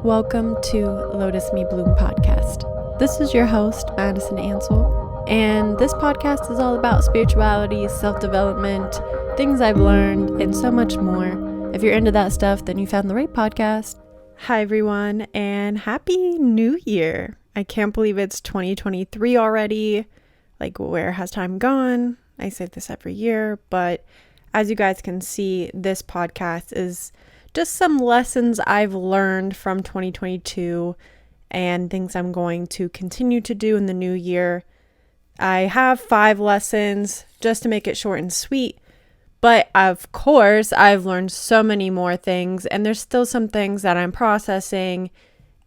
Welcome to Lotus Me Bloom podcast. This is your host, Madison Ansel, and this podcast is all about spirituality, self-development, things I've learned, and so much more. If you're into that stuff, then you found the right podcast. Hi everyone, and Happy New Year. I can't believe it's 2023 already. Like, where has time gone? I say this every year, but as you guys can see, this podcast is just some lessons I've learned from 2022 and things I'm going to continue to do in the new year. I have 5 lessons just to make it short and sweet, but of course I've learned so many more things, and there's still some things that I'm processing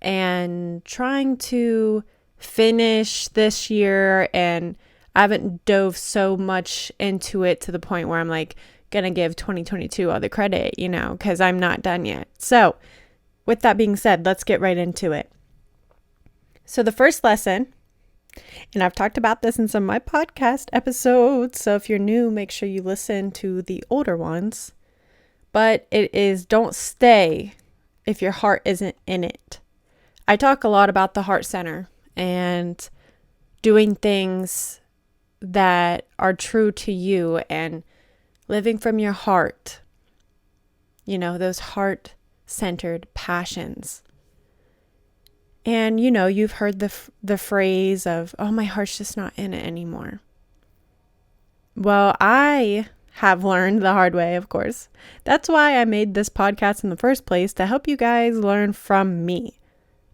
and trying to finish this year, and I haven't dove so much into it to the point where I'm like gonna give 2022 all the credit, because I'm not done yet. So with that being said, let's get right into it. So the first lesson, and I've talked about this in some of my podcast episodes, so if you're new, make sure you listen to the older ones, but it is don't stay if your heart isn't in it. I talk a lot about the heart center and doing things that are true to you and living from your heart, those heart-centered passions. And, you've heard the phrase of, oh, my heart's just not in it anymore. Well, I have learned the hard way, of course. That's why I made this podcast in the first place, to help you guys learn from me.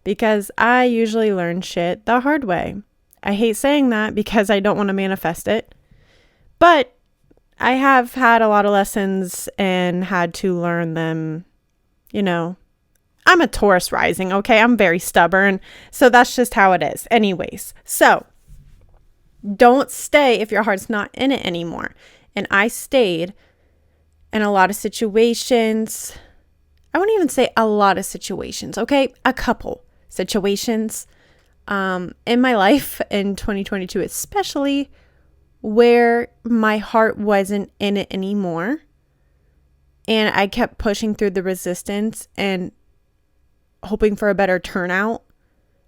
Because I usually learn shit the hard way. I hate saying that because I don't want to manifest it. But I have had a lot of lessons and had to learn them. I'm a Taurus rising, okay? I'm very stubborn. So that's just how it is. Anyways, so don't stay if your heart's not in it anymore. And I stayed in a lot of situations. I wouldn't even say a lot of situations, okay? A couple situations in my life in 2022, especially, where my heart wasn't in it anymore. And I kept pushing through the resistance and hoping for a better turnout,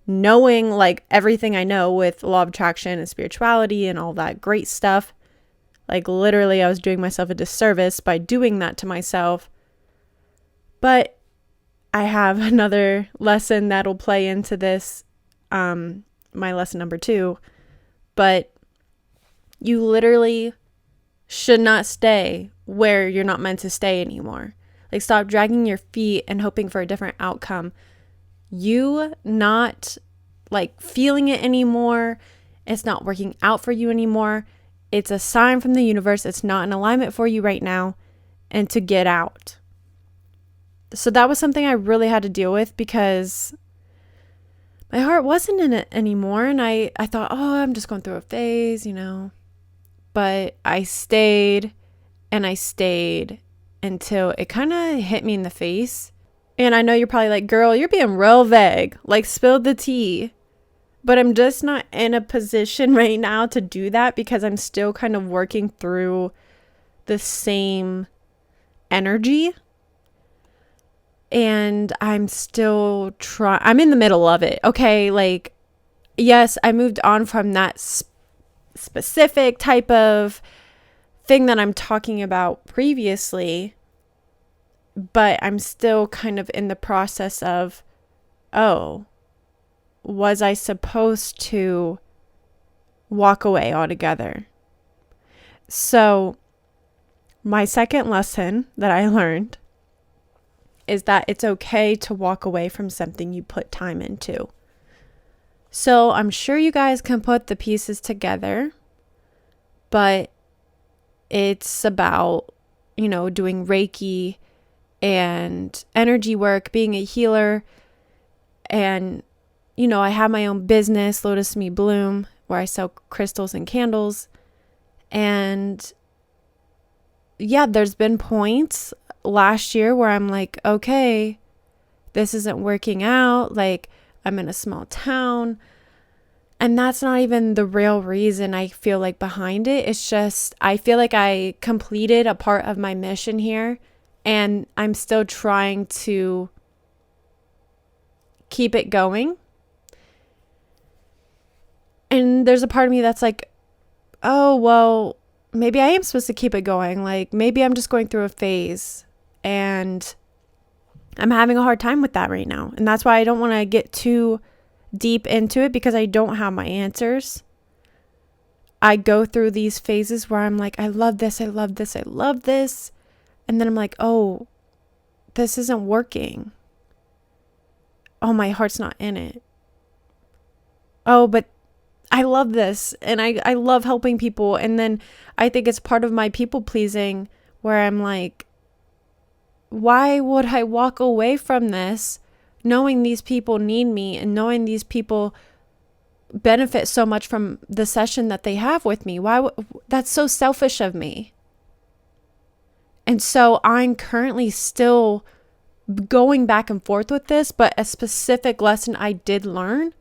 knowing like everything I know with law of attraction and spirituality and all that great stuff. Like literally I was doing myself a disservice by doing that to myself. But I have another lesson that'll play into this, my lesson number 2. But you literally should not stay where you're not meant to stay anymore. Like, stop dragging your feet and hoping for a different outcome. You not like feeling it anymore. It's not working out for you anymore. It's a sign from the universe. It's not in alignment for you right now, and to get out. So that was something I really had to deal with, because my heart wasn't in it anymore. And I thought, oh, I'm just going through a phase, But I stayed and I stayed until it kind of hit me in the face. And I know you're probably like, girl, you're being real vague. Like, spill the tea. But I'm just not in a position right now to do that, because I'm still kind of working through the same energy. And I'm still I'm in the middle of it. Okay. Like, yes, I moved on from that specific type of thing that I'm talking about previously, but I'm still kind of in the process of, oh, was I supposed to walk away altogether? So my second lesson that I learned is that it's okay to walk away from something you put time into. So I'm sure you guys can put the pieces together, but it's about, doing Reiki and energy work, being a healer. And, I have my own business, Lotus Me Bloom, where I sell crystals and candles. And yeah, there's been points last year where I'm like, okay, this isn't working out. Like, I'm in a small town. And that's not even the real reason I feel like behind it. It's just, I feel like I completed a part of my mission here, and I'm still trying to keep it going. And there's a part of me that's like, oh, well, maybe I am supposed to keep it going. Like, maybe I'm just going through a phase and I'm having a hard time with that right now. And that's why I don't want to get too deep into it, because I don't have my answers. I go through these phases where I'm like, I love this, I love this, I love this. And then I'm like, oh, this isn't working. Oh, my heart's not in it. Oh, but I love this and I love helping people. And then I think it's part of my people pleasing where I'm like, why would I walk away from this knowing these people need me and knowing these people benefit so much from the session that they have with me? That's so selfish of me. And so I'm currently still going back and forth with this, but a specific lesson I did learn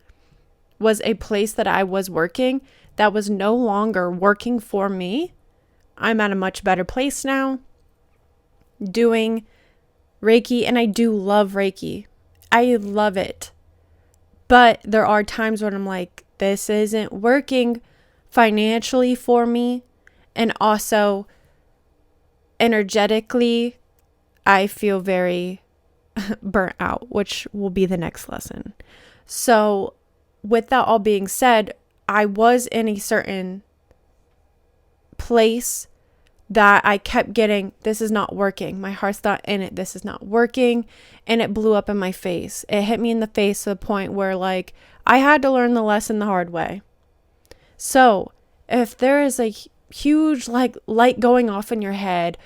was a place that I was working that was no longer working for me. I'm at a much better place now doing Reiki, and I do love Reiki. I love it. But there are times when I'm like, this isn't working financially for me. And also energetically, I feel very burnt out, which will be the next lesson. So with that all being said, I was in a certain place that I kept getting, this is not working. My heart's not in it. This is not working. And it blew up in my face. It hit me in the face to the point where like I had to learn the lesson the hard way. So if there is a huge like light going off in your head,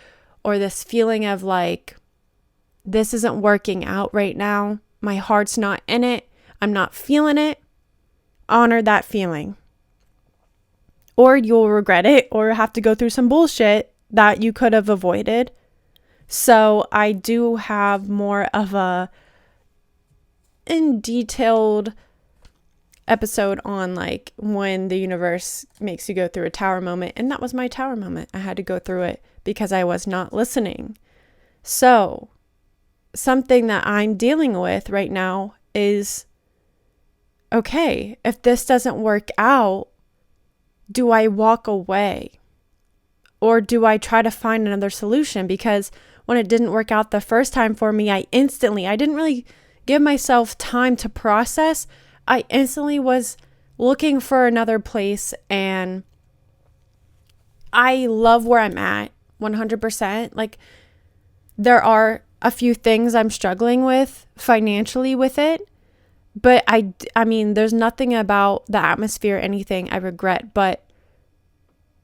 or this feeling of like, this isn't working out right now, my heart's not in it, I'm not feeling it, honor that feeling. Or you'll regret it or have to go through some bullshit that you could have avoided. So I do have more of a in detailed episode on like when the universe makes you go through a tower moment. And that was my tower moment. I had to go through it because I was not listening. So something that I'm dealing with right now is, okay, if this doesn't work out, do I walk away? Or do I try to find another solution? Because when it didn't work out the first time for me, I didn't really give myself time to process. I instantly was looking for another place, and I love where I'm at 100%. Like, there are a few things I'm struggling with financially with it. But I mean, there's nothing about the atmosphere, anything I regret, but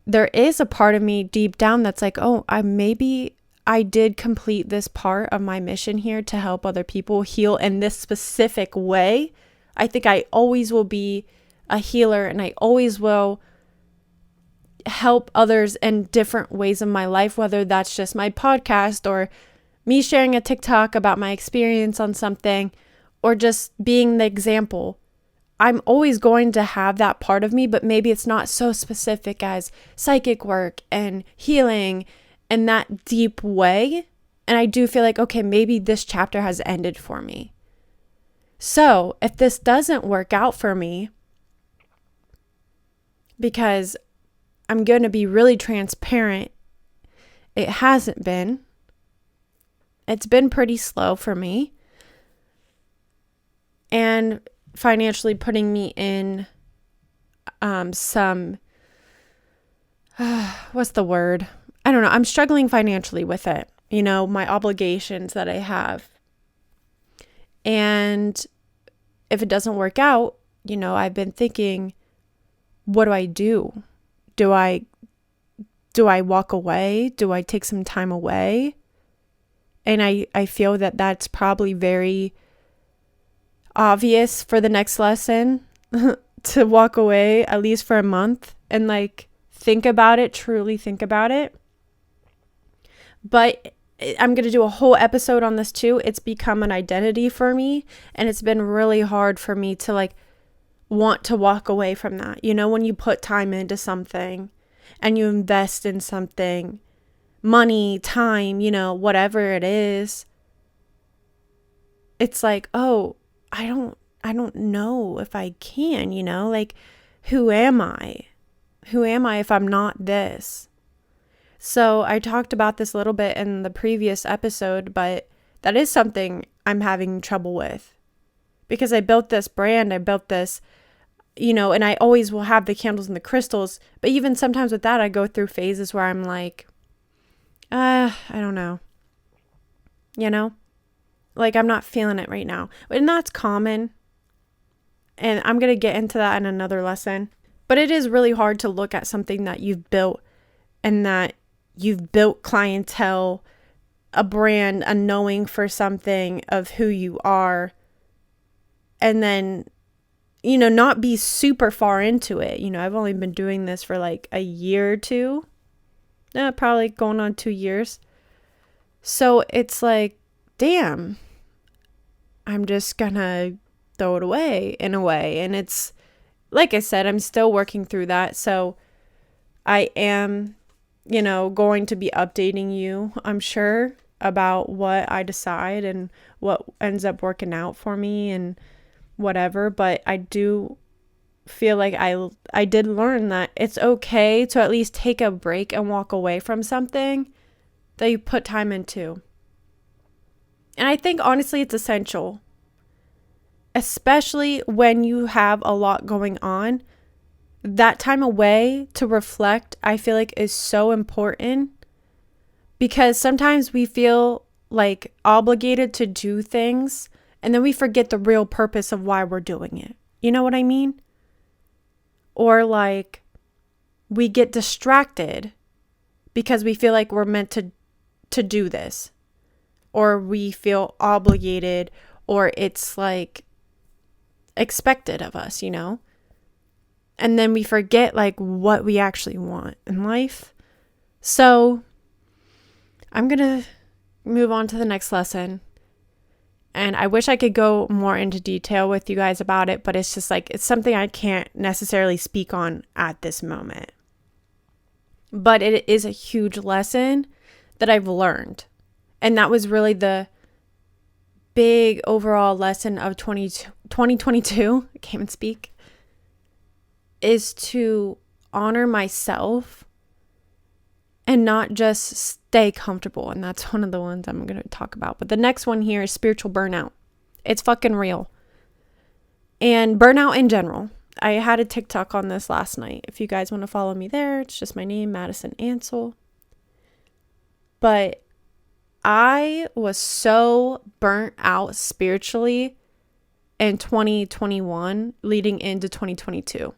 there is a part of me deep down that's like, oh, maybe I did complete this part of my mission here to help other people heal in this specific way. I think I always will be a healer, and I always will help others in different ways in my life, whether that's just my podcast or me sharing a TikTok about my experience on something, or just being the example. I'm always going to have that part of me, but maybe it's not so specific as psychic work and healing in that deep way. And I do feel like, okay, maybe this chapter has ended for me. So if this doesn't work out for me, because I'm going to be really transparent, it hasn't been. It's been pretty slow for me. And financially putting me in some, what's the word? I don't know. I'm struggling financially with it. You know, my obligations that I have. And if it doesn't work out, you know, I've been thinking, what do I do? Do I walk away? Do I take some time away? And I feel that that's probably very obvious for the next lesson to walk away at least for a month and like think about it, truly think about it. But I'm going to do a whole episode on this too. It's become an identity for me, and it's been really hard for me to like want to walk away from that. You know, when you put time into something and you invest in something, money, time, you know, whatever it is, it's like, oh, I don't know if I can, like, who am I? Who am I if I'm not this? So I talked about this a little bit in the previous episode, but that is something I'm having trouble with, because I built this brand, I built this, and I always will have the candles and the crystals. But even sometimes with that, I go through phases where I'm like, I don't know, like I'm not feeling it right now. And that's common. And I'm going to get into that in another lesson. But it is really hard to look at something that you've built, and that you've built clientele, a brand, a knowing for something of who you are, and then, not be super far into it. I've only been doing this for like a year or two. Probably going on 2 years. So it's like, damn, I'm just gonna throw it away in a way. And it's, like I said, I'm still working through that. So I am, going to be updating you, I'm sure, about what I decide and what ends up working out for me and whatever. But I do feel like I did learn that it's okay to at least take a break and walk away from something that you put time into. And I think honestly it's essential, especially when you have a lot going on. That time away to reflect, I feel like, is so important, because sometimes we feel like obligated to do things, and then we forget the real purpose of why we're doing it. You know what I mean? Or like we get distracted because we feel like we're meant to do this, or we feel obligated, or it's like expected of us, and then we forget like what we actually want in life. So I'm gonna move on to the next lesson, and I wish I could go more into detail with you guys about it, but it's just like, it's something I can't necessarily speak on at this moment. But it is a huge lesson that I've learned. And that was really the big overall lesson of 2022, I can't even speak, is to honor myself and not just stay comfortable. And that's one of the ones I'm going to talk about. But the next one here is spiritual burnout. It's fucking real. And burnout in general. I had a TikTok on this last night. If you guys want to follow me there, it's just my name, Madison Ansel. But I was so burnt out spiritually in 2021 leading into 2022.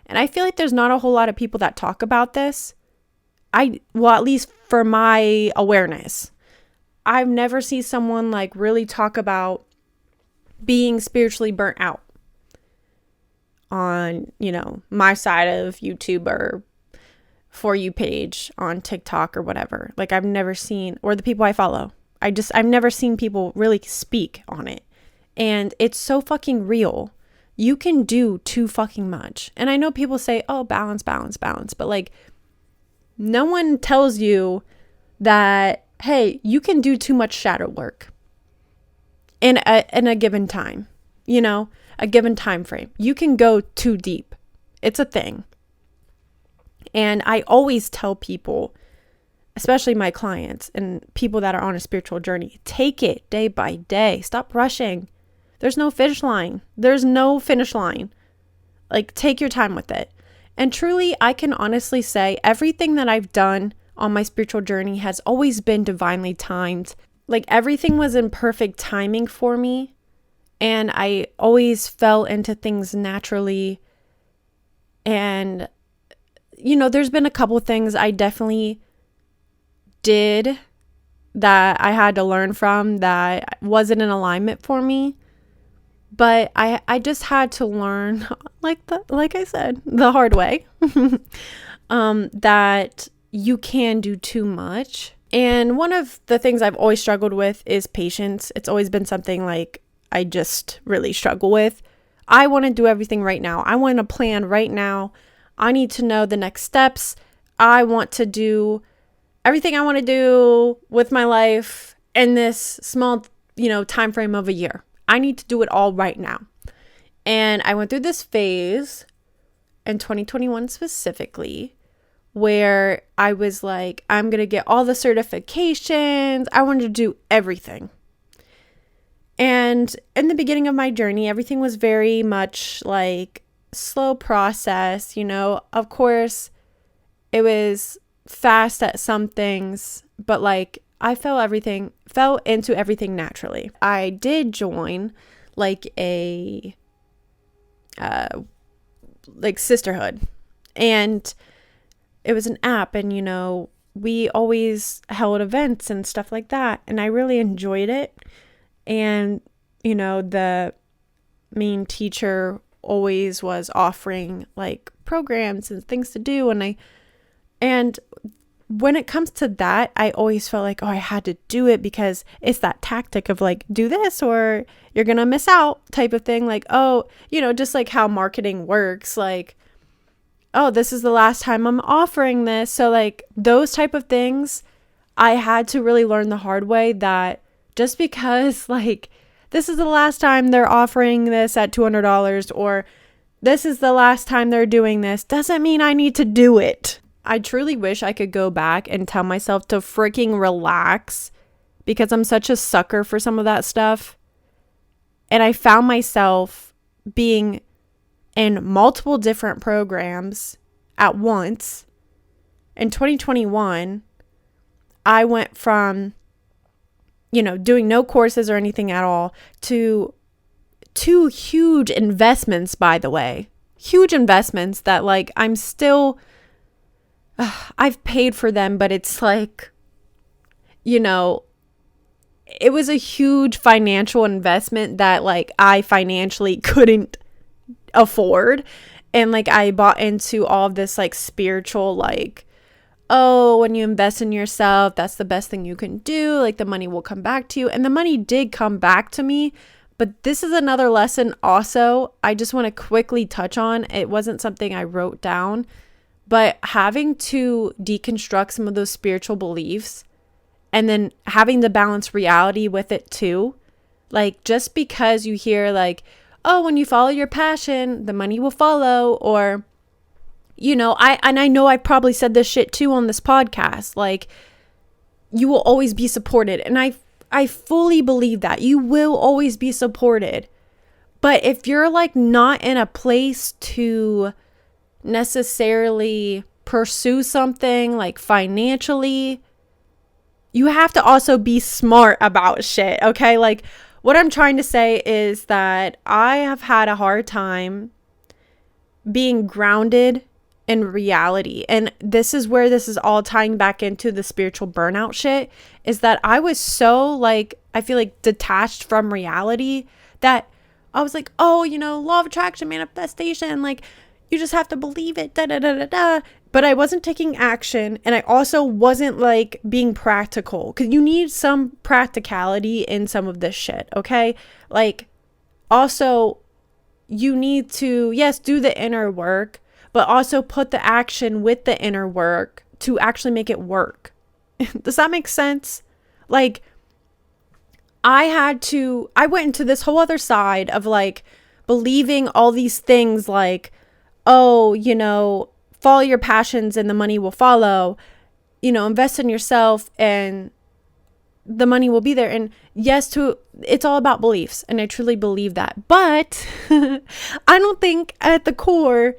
And I feel like there's not a whole lot of people that talk about this. At least for my awareness, I've never seen someone like really talk about being spiritually burnt out on, my side of YouTube or For You page on TikTok or whatever. Like I've never seen, or the people I follow, I've never seen people really speak on it. And it's so fucking real. You can do too fucking much. And I know people say, oh, balance, balance, balance. But like, no one tells you that, hey, you can do too much shadow work in a given time, a given time frame. You can go too deep. It's a thing. And I always tell people, especially my clients and people that are on a spiritual journey, take it day by day. Stop rushing. There's no finish line. There's no finish line. Like, take your time with it. And truly, I can honestly say everything that I've done on my spiritual journey has always been divinely timed. Like, everything was in perfect timing for me. And I always fell into things naturally. And, there's been a couple things I definitely did that I had to learn from that wasn't in alignment for me. But I just had to learn, like I said, the hard way, that you can do too much. And one of the things I've always struggled with is patience. It's always been something like I just really struggle with. I want to do everything right now. I want to plan right now. I need to know the next steps. I want to do everything I want to do with my life in this small, time frame of a year. I need to do it all right now. And I went through this phase in 2021 specifically, where I was like, I'm going to get all the certifications. I wanted to do everything. And in the beginning of my journey, everything was very much like slow process, Of course, it was fast at some things, but like I fell into everything naturally. I did join like a like sisterhood, and it was an app, and we always held events and stuff like that, and I really enjoyed it. And the main teacher always was offering like programs and things to do, and when it comes to that, I always felt like, I had to do it because it's that tactic of like, do this or you're gonna miss out type of thing. Like, just like how marketing works, like, this is the last time I'm offering this. So like those type of things, I had to really learn the hard way that just because like this is the last time they're offering this at $200 or this is the last time they're doing this doesn't mean I need to do it. I truly wish I could go back and tell myself to freaking relax, because I'm such a sucker for some of that stuff. And I found myself being in multiple different programs at once. In 2021, I went from, doing no courses or anything at all to 2 huge investments, by the way. Huge investments that like I'm still... I've paid for them, but it's like, it was a huge financial investment that like I financially couldn't afford. And like I bought into all of this like spiritual, like, when you invest in yourself, that's the best thing you can do. Like the money will come back to you. And the money did come back to me. But this is another lesson also I just want to quickly touch on. It wasn't something I wrote down. But having to deconstruct some of those spiritual beliefs and then having to balance reality with it too. Like just because you hear like, when you follow your passion, the money will follow. Or, I know I probably said this shit too on this podcast. Like you will always be supported. And I fully believe that you will always be supported. But if you're like not in a place to necessarily pursue something like financially, you have to also be smart about shit, okay? Like what I'm trying to say is that I have had a hard time being grounded in reality. And this is where this is all tying back into the spiritual burnout shit, is that I was so like, I feel like detached from reality that I was like, law of attraction, manifestation, like you just have to believe it, da da da da da. But I wasn't taking action, and I also wasn't like being practical, because you need some practicality in some of this shit, okay? Like also you need to, yes, do the inner work, but also put the action with the inner work to actually make it work. Does that make sense? Like I went into this whole other side of like believing all these things like, follow your passions and the money will follow, invest in yourself and the money will be there. And yes, it's all about beliefs. And I truly believe that. But I don't think at the core,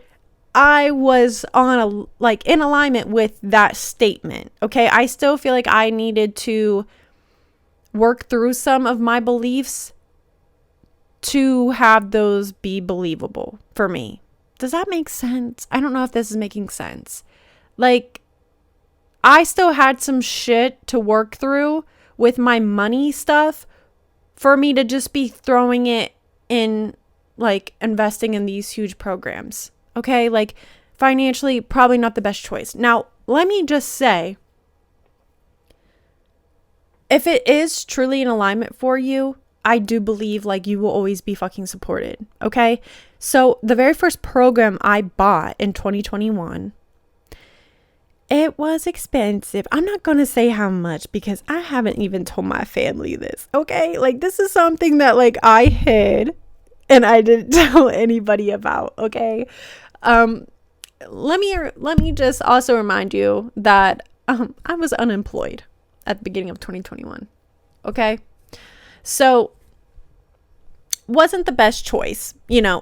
I was in alignment with that statement. Okay. I still feel like I needed to work through some of my beliefs to have those be believable for me. Does that make sense? I don't know if this is making sense. Like, I still had some shit to work through with my money stuff for me to just be throwing it in, like, investing in these huge programs. Okay? Like, financially, probably not the best choice. Now, let me just say, if it is truly in alignment for you, I do believe like you will always be fucking supported. Okay. So the very first program I bought in 2021, It was expensive. I'm not going to say how much because I haven't even told my family this. Okay. Like, this is something that like I hid and I didn't tell anybody about. Okay. Let me just also remind you that I was unemployed at the beginning of 2021. Okay. So wasn't the best choice,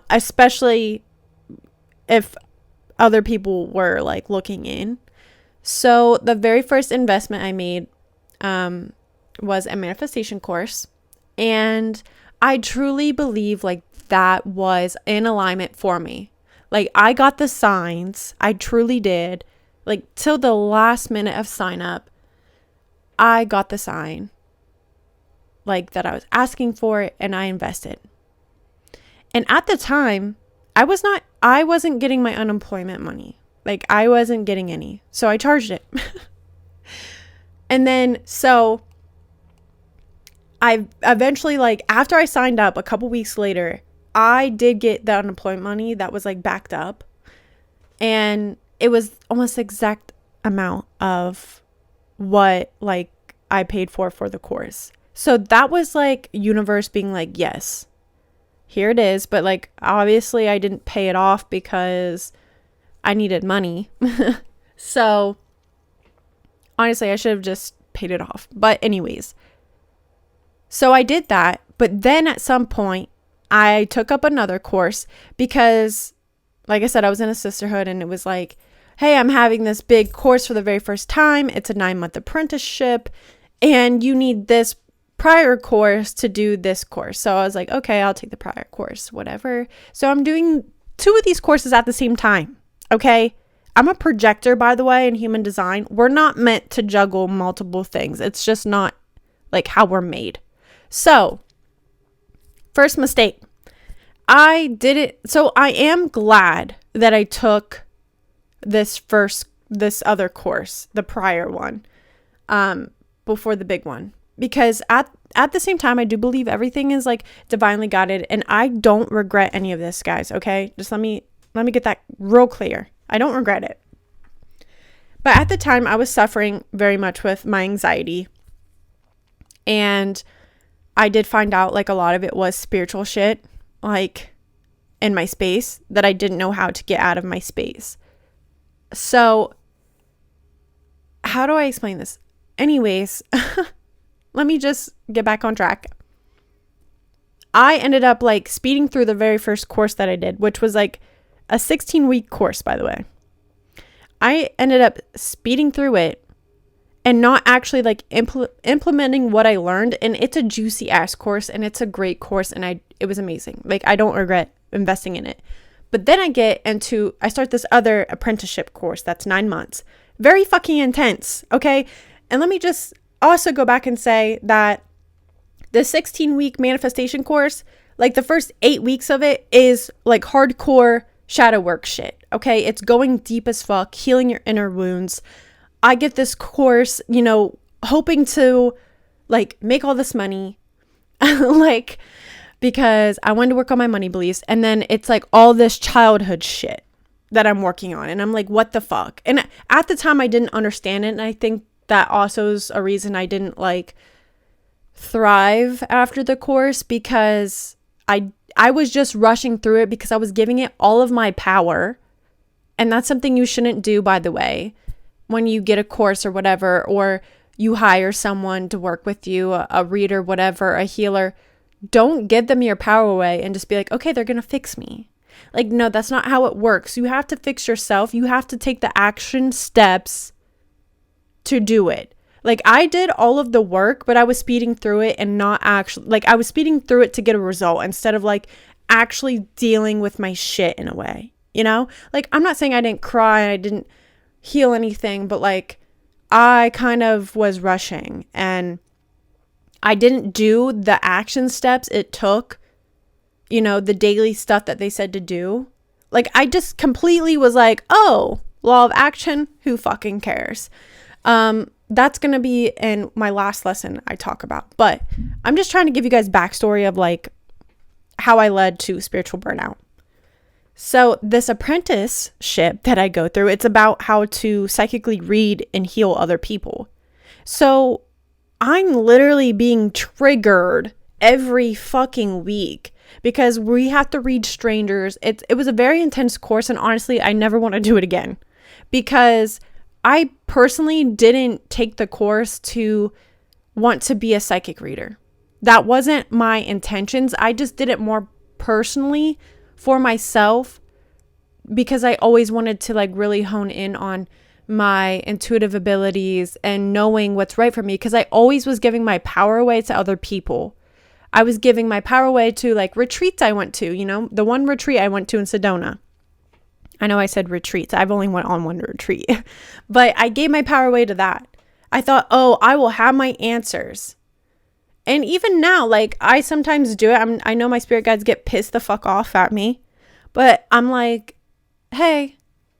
especially if other people were like looking in. So the very first investment I made was a manifestation course. And I truly believe like that was in alignment for me. Like I got the signs. I truly did. Like till the last minute of sign up, I got the sign like that I was asking for and I invested. And at the time, I wasn't getting my unemployment money. Like I wasn't getting any. So I charged it. And then, so I eventually, like after I signed up a couple weeks later, I did get the unemployment money that was like backed up. And it was almost the exact amount of what like I paid for the course. So that was like universe being like, yes, here it is. But like, obviously I didn't pay it off because I needed money. So honestly, I should have just paid it off. But anyways, so I did that. But then at some point I took up another course because like I said, I was in a sisterhood and it was like, hey, I'm having this big course for the very first time. It's a 9-month apprenticeship and you need this prior course to do this course. So I was like, okay, I'll take the prior course, whatever. So I'm doing 2 of these courses at the same time. Okay. I'm a projector, by the way, in human design. We're not meant to juggle multiple things. It's just not like how we're made. So first mistake, I did it. So I am glad that I took this other course, the prior one, before the big one. Because at the same time, I do believe everything is like divinely guided, and I don't regret any of this, guys. Okay, just let me get that real clear. I don't regret it. But at the time, I was suffering very much with my anxiety, and I did find out like a lot of it was spiritual shit, like in my space that I didn't know how to get out of my space. So, how do I explain this? Anyways. Let me just get back on track. I ended up like speeding through the very first course that I did, which was like a 16-week course, by the way. I ended up speeding through it and not actually like implementing what I learned. And it's a juicy ass course and it's a great course and it was amazing. Like I don't regret investing in it. But then I start this other apprenticeship course that's 9 months. Very fucking intense. Okay. And let me just also go back and say that the 16-week manifestation course, like the first 8 weeks of it is like hardcore shadow work shit. Okay. It's going deep as fuck, healing your inner wounds. I get this course, hoping to like make all this money, like because I wanted to work on my money beliefs. And then it's like all this childhood shit that I'm working on. And I'm like, what the fuck? And at the time I didn't understand it. And I think that also is a reason I didn't like thrive after the course, because I was just rushing through it because I was giving it all of my power. And that's something you shouldn't do, by the way, when you get a course or whatever, or you hire someone to work with you, a reader, whatever, a healer. Don't give them your power away and just be like, okay, they're going to fix me. Like, no, that's not how it works. You have to fix yourself. You have to take the action steps to do it. Like I did all of the work, but I was speeding through it and not actually, like I was speeding through it to get a result instead of like actually dealing with my shit in a way, like I'm not saying I didn't cry, I didn't heal anything, but like I kind of was rushing and I didn't do the action steps it took, the daily stuff that they said to do. Like I just completely was like, oh, law of action, who fucking cares? That's going to be in my last lesson I talk about, but I'm just trying to give you guys backstory of like how I led to spiritual burnout. So this apprenticeship that I go through, it's about how to psychically read and heal other people. So I'm literally being triggered every fucking week because we have to read strangers. It was a very intense course, and honestly, I never want to do it again because I personally didn't take the course to want to be a psychic reader. That wasn't my intentions. I just did it more personally for myself because I always wanted to like really hone in on my intuitive abilities and knowing what's right for me, because I always was giving my power away to other people. I was giving my power away to like retreats I went to, you know, the one retreat I went to in Sedona. I know I said retreats. I've only went on one retreat, but I gave my power away to that. I thought, oh, I will have my answers. And even now, like I sometimes do it. I know my spirit guides get pissed the fuck off at me, but I'm like, hey,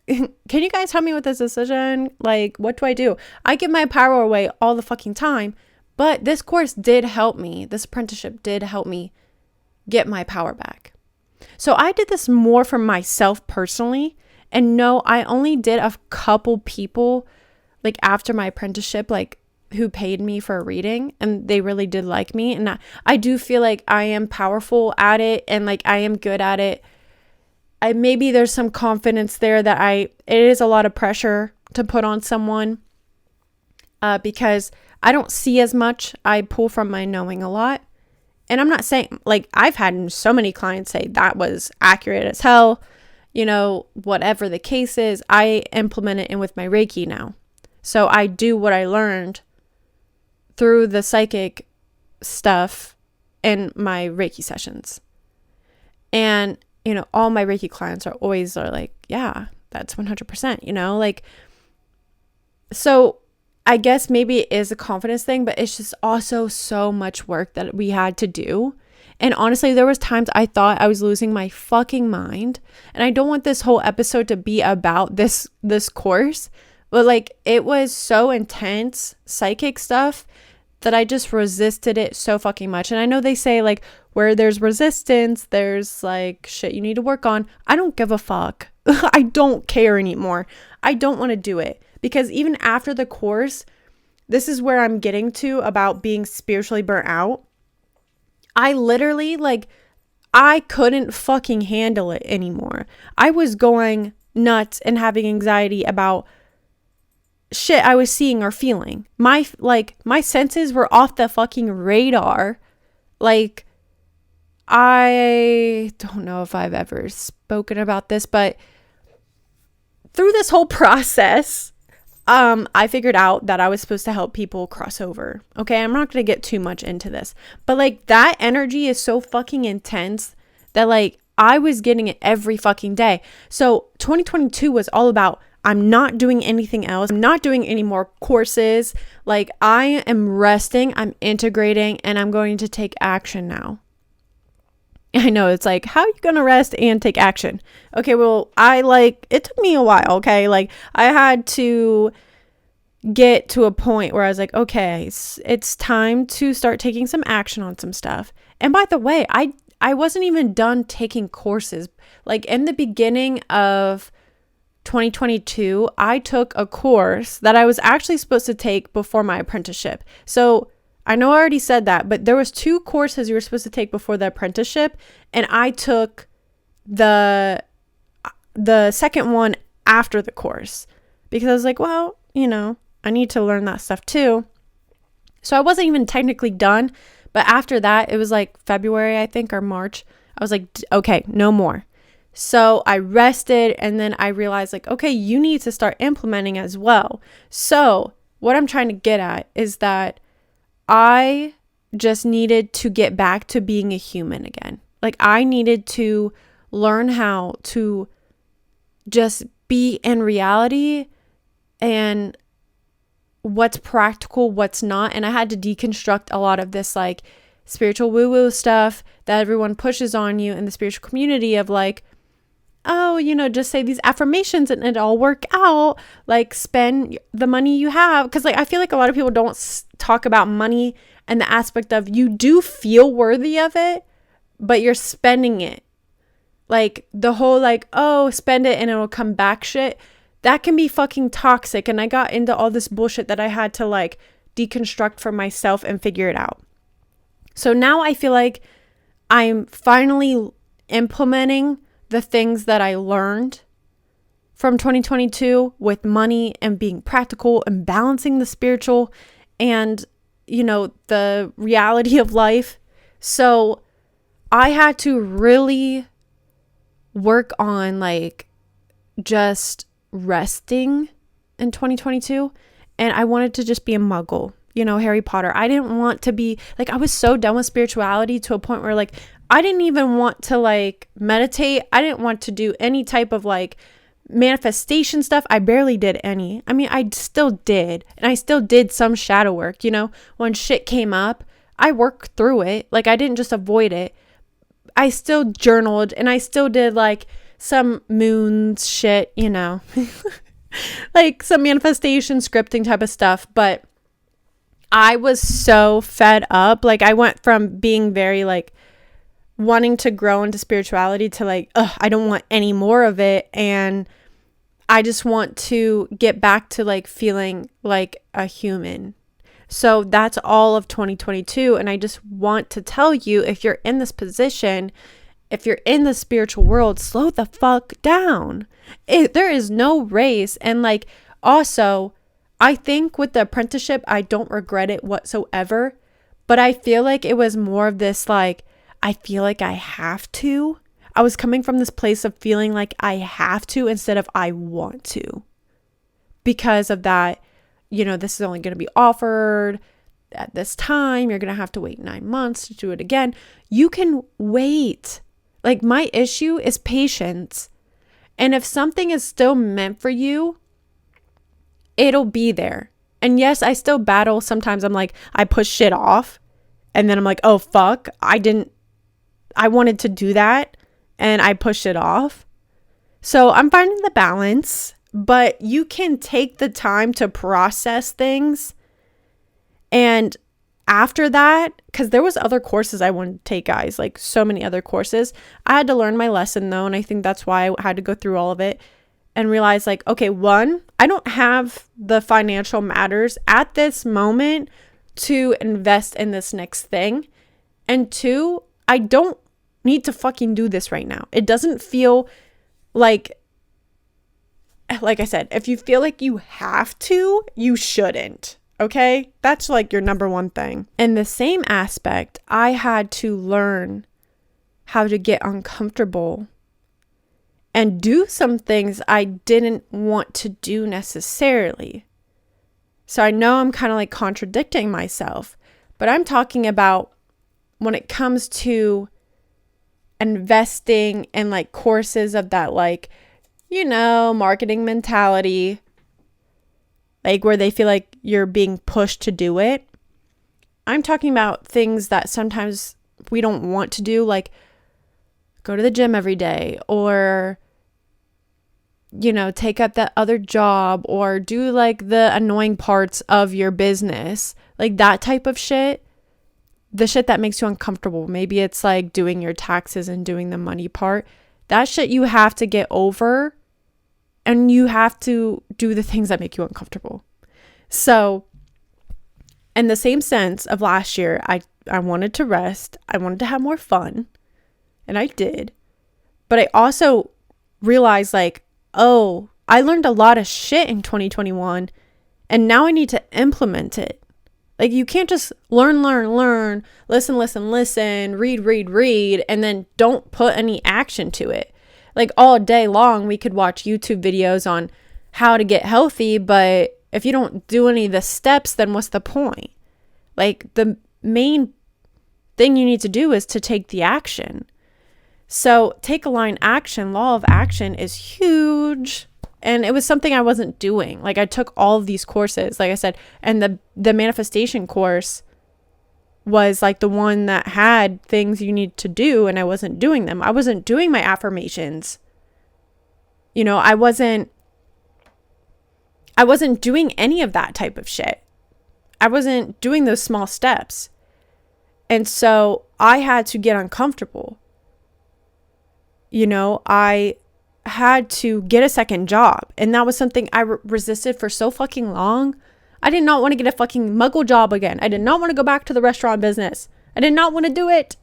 can you guys help me with this decision? Like, what do I do? I give my power away all the fucking time, but this course did help me. This apprenticeship did help me get my power back. So I did this more for myself personally. And no, I only did a couple people like after my apprenticeship, like who paid me for a reading, and they really did like me. And I do feel like I am powerful at it and like I am good at it. Maybe there's some confidence there that it is a lot of pressure to put on someone because I don't see as much. I pull from my knowing a lot. And I'm not saying, like, I've had so many clients say that was accurate as hell, you know, whatever the case is, I implement it in with my Reiki now. So I do what I learned through the psychic stuff in my Reiki sessions. And, you know, all my Reiki clients are like, yeah, that's 100%, you know, like, so I guess maybe it is a confidence thing, but it's just also so much work that we had to do. And honestly, there was times I thought I was losing my fucking mind. And I don't want this whole episode to be about this course, but like it was so intense, psychic stuff, that I just resisted it so fucking much. And I know they say like where there's resistance, there's like shit you need to work on. I don't give a fuck. I don't care anymore. I don't want to do it. Because even after the course, this is where I'm getting to about being spiritually burnt out. I literally, like, I couldn't fucking handle it anymore. I was going nuts and having anxiety about shit I was seeing or feeling. My senses were off the fucking radar. Like, I don't know if I've ever spoken about this, but through this whole process, I figured out that I was supposed to help people cross over. Okay, I'm not going to get too much into this, but like that energy is so fucking intense that like I was getting it every fucking day. So 2022 was all about, I'm not doing anything else. I'm not doing any more courses. Like I am resting, I'm integrating, and I'm going to take action now. I know it's like, how are you going to rest and take action? Okay, well, it took me a while, okay? Like I had to get to a point where I was like, okay, it's time to start taking some action on some stuff. And by the way, I wasn't even done taking courses. Like in the beginning of 2022, I took a course that I was actually supposed to take before my apprenticeship. So I know I already said that, but there was 2 courses you were supposed to take before the apprenticeship, and I took the second one after the course because I was like, well, you know, I need to learn that stuff too. So I wasn't even technically done, but after that, it was like February, I think, or March. I was like, okay, no more. So I rested, and then I realized like, okay, you need to start implementing as well. So what I'm trying to get at is that I just needed to get back to being a human again. Like I needed to learn how to just be in reality and what's practical, what's not. And I had to deconstruct a lot of this like spiritual woo-woo stuff that everyone pushes on you in the spiritual community of like, oh, you know, just say these affirmations and it'll all work out. Like spend the money you have. Because like I feel like a lot of people don't talk about money and the aspect of you do feel worthy of it, but you're spending it Like the whole like, oh, spend it and it'll come back shit, that can be fucking toxic. And I got into all this bullshit that I had to like deconstruct for myself and figure it out. So now I feel like I'm finally implementing the things that I learned from 2022 with money and being practical and balancing the spiritual and, you know, the reality of life. So I had to really work on like just resting in 2022. And I wanted to just be a muggle, you know, Harry Potter. I didn't want to be like, I was so done with spirituality to a point where like, I didn't even want to like meditate. I didn't want to do any type of like manifestation stuff. I barely did any. I mean, I still did. And I still did some shadow work, you know, when shit came up, I worked through it. Like I didn't just avoid it. I still journaled and I still did like some moons shit, you know, like some manifestation scripting type of stuff. But I was so fed up. Like I went from being very like wanting to grow into spirituality to like, I don't want any more of it. And I just want to get back to like feeling like a human. So that's all of 2022. And I just want to tell you, if you're in this position, if you're in the spiritual world, slow the fuck down. There is no race. And like, also, I think with the apprenticeship, I don't regret it whatsoever. But I feel like it was more of this, like, I feel like I have to. I was coming from this place of feeling like I have to instead of I want to. Because of that, you know, this is only going to be offered at this time. You're going to have to wait 9 months to do it again. You can wait. Like my issue is patience. And if something is still meant for you, it'll be there. And yes, I still battle. Sometimes I'm like, I push shit off. And then I'm like, oh, fuck. I wanted to do that. And I pushed it off. So I'm finding the balance. But you can take the time to process things. And after that, because there was other courses I wanted to take, guys. Like so many other courses. I had to learn my lesson though. And I think that's why I had to go through all of it. And realize like, okay, one, I don't have the financial matters at this moment to invest in this next thing. And two, I don't need to fucking do this right now. It doesn't feel like I said, if you feel like you have to, you shouldn't. Okay? That's like your number one thing. In the same aspect, I had to learn how to get uncomfortable and do some things I didn't want to do necessarily. So I know I'm kind of like contradicting myself, but I'm talking about when it comes to investing in like courses of that, like, you know, marketing mentality, like where they feel like you're being pushed to do it. I'm talking about things that sometimes we don't want to do, like go to the gym every day or, you know, take up that other job or do like the annoying parts of your business, like that type of shit. The shit that makes you uncomfortable. Maybe it's like doing your taxes and doing the money part. That shit you have to get over, and you have to do the things that make you uncomfortable. So in the same sense of last year, I wanted to rest. I wanted to have more fun. And I did. But I also realized like, oh, I learned a lot of shit in 2021. And now I need to implement it. Like you can't just learn, listen, read, and then don't put any action to it. Like all day long, we could watch YouTube videos on how to get healthy, but if you don't do any of the steps, then what's the point? Like the main thing you need to do is to take the action. So take a line action, law of action is huge. And it was something I wasn't doing. Like I took all of these courses, like I said, and the manifestation course was like the one that had things you need to do, and I wasn't doing them. I wasn't doing my affirmations. You know, I wasn't doing any of that type of shit. I wasn't doing those small steps. And so I had to get uncomfortable. I had to get a second job. And that was something I resisted for so fucking long. I did not want to get a fucking muggle job again. I did not want to go back to the restaurant business. I did not want to do it.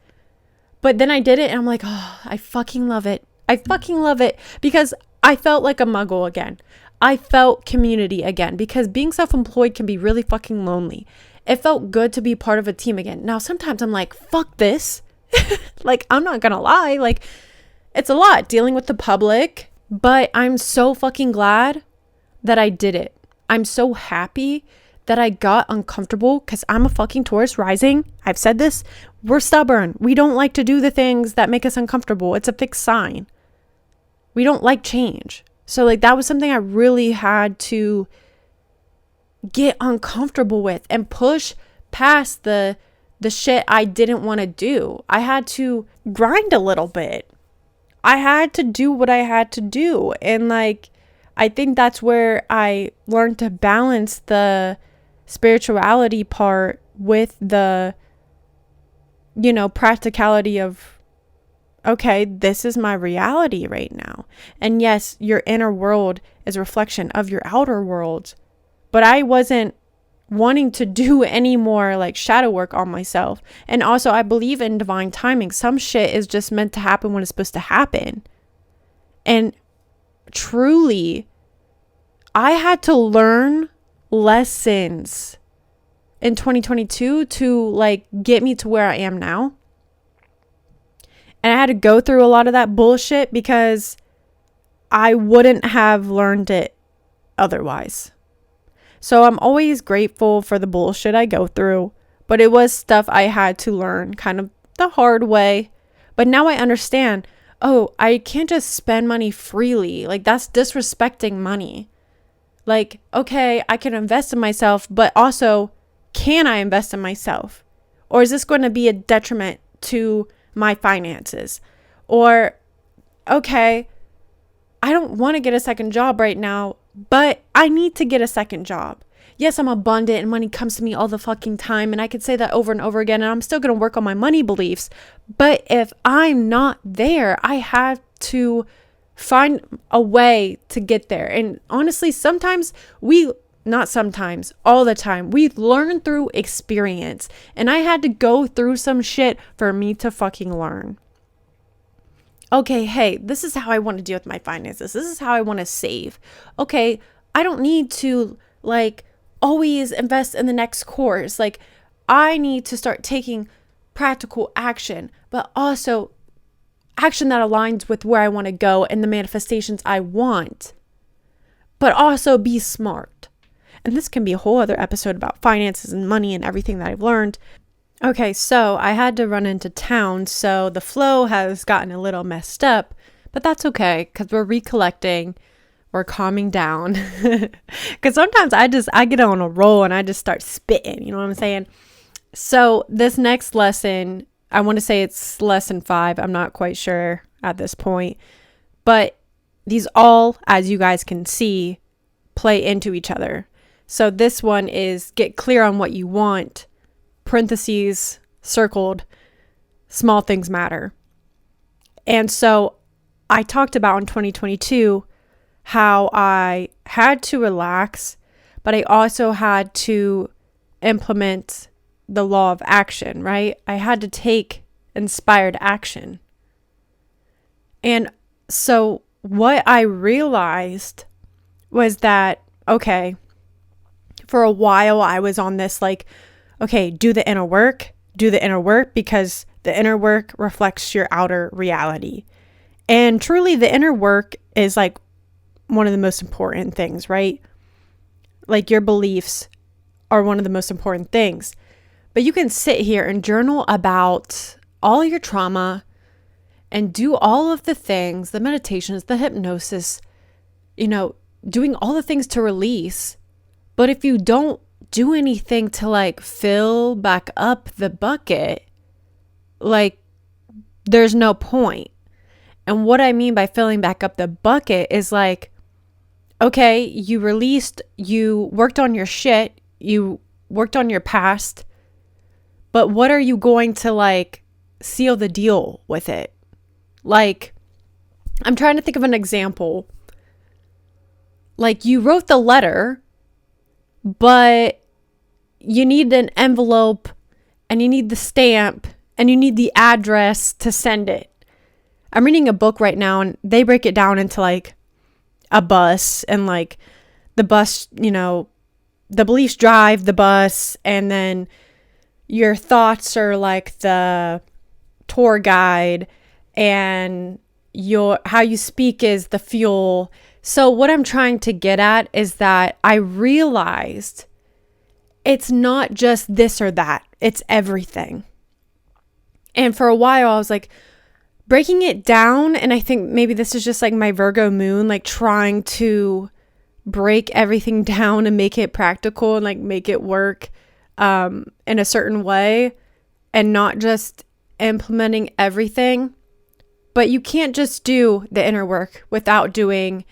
But then I did it and I'm like, oh, I fucking love it. I fucking love it because I felt like a muggle again. I felt community again because being self-employed can be really fucking lonely. It felt good to be part of a team again. Now, sometimes I'm like, fuck this. Like, I'm not gonna lie. Like, it's a lot dealing with the public, but I'm so fucking glad that I did it. I'm so happy that I got uncomfortable because I'm a fucking Taurus rising. I've said this. We're stubborn. We don't like to do the things that make us uncomfortable. It's a fixed sign. We don't like change. So like that was something I really had to get uncomfortable with and push past the shit I didn't want to do. I had to grind a little bit. I had to do what I had to do. And like, I think that's where I learned to balance the spirituality part with the, practicality of, okay, this is my reality right now. And yes, your inner world is a reflection of your outer world. But I wasn't wanting to do any more like shadow work on myself. And also, I believe in divine timing. Some shit is just meant to happen when it's supposed to happen. And truly, I had to learn lessons in 2022 to like get me to where I am now. And I had to go through a lot of that bullshit because I wouldn't have learned it otherwise. So I'm always grateful for the bullshit I go through, but it was stuff I had to learn kind of the hard way. But now I understand, oh, I can't just spend money freely. Like that's disrespecting money. Like, okay, I can invest in myself, but also, can I invest in myself? Or is this going to be a detriment to my finances? Or, okay, I don't want to get a second job right now, but I need to get a second job. Yes, I'm abundant and money comes to me all the fucking time. And I could say that over and over again. And I'm still going to work on my money beliefs. But if I'm not there, I have to find a way to get there. And honestly, all the time, we learn through experience. And I had to go through some shit for me to fucking learn. Okay, hey, this is how I want to deal with my finances. This is how I want to save. Okay, I don't need to like always invest in the next course. Like I need to start taking practical action, but also action that aligns with where I want to go and the manifestations I want, but also be smart. And this can be a whole other episode about finances and money and everything that I've learned. Okay, so I had to run into town, so the flow has gotten a little messed up, but that's okay because we're recollecting, we're calming down. Because sometimes I get on a roll and I just start spitting, you know what I'm saying? So this next lesson, I want to say it's lesson 5. I'm not quite sure at this point, but these all, as you guys can see, play into each other. So this one is get clear on what you want. Parentheses circled, small things matter. And so I talked about in 2022 how I had to relax, but I also had to implement the law of action, right? I had to take inspired action. And so what I realized was that, okay, for a while I was on this like, okay, do the inner work because the inner work reflects your outer reality. And truly the inner work is like one of the most important things, right? Like your beliefs are one of the most important things. But you can sit here and journal about all your trauma and do all of the things, the meditations, the hypnosis, doing all the things to release. But if you don't do anything to like fill back up the bucket, like there's no point. And what I mean by filling back up the bucket is like, okay, you worked on your shit, you worked on your past, but what are you going to like seal the deal with it? Like, I'm trying to think of an example. Like, you wrote the letter, but you need an envelope and you need the stamp and you need the address to send it. I'm reading a book right now and they break it down into like a bus, and like the bus, the beliefs drive the bus, and then your thoughts are like the tour guide, and how you speak is the fuel. So what I'm trying to get at is that I realized it's not just this or that, it's everything. And for a while I was like breaking it down, and I think maybe this is just like my Virgo moon, like trying to break everything down and make it practical and like make it work in a certain way, and not just implementing everything. But you can't just do the inner work without doing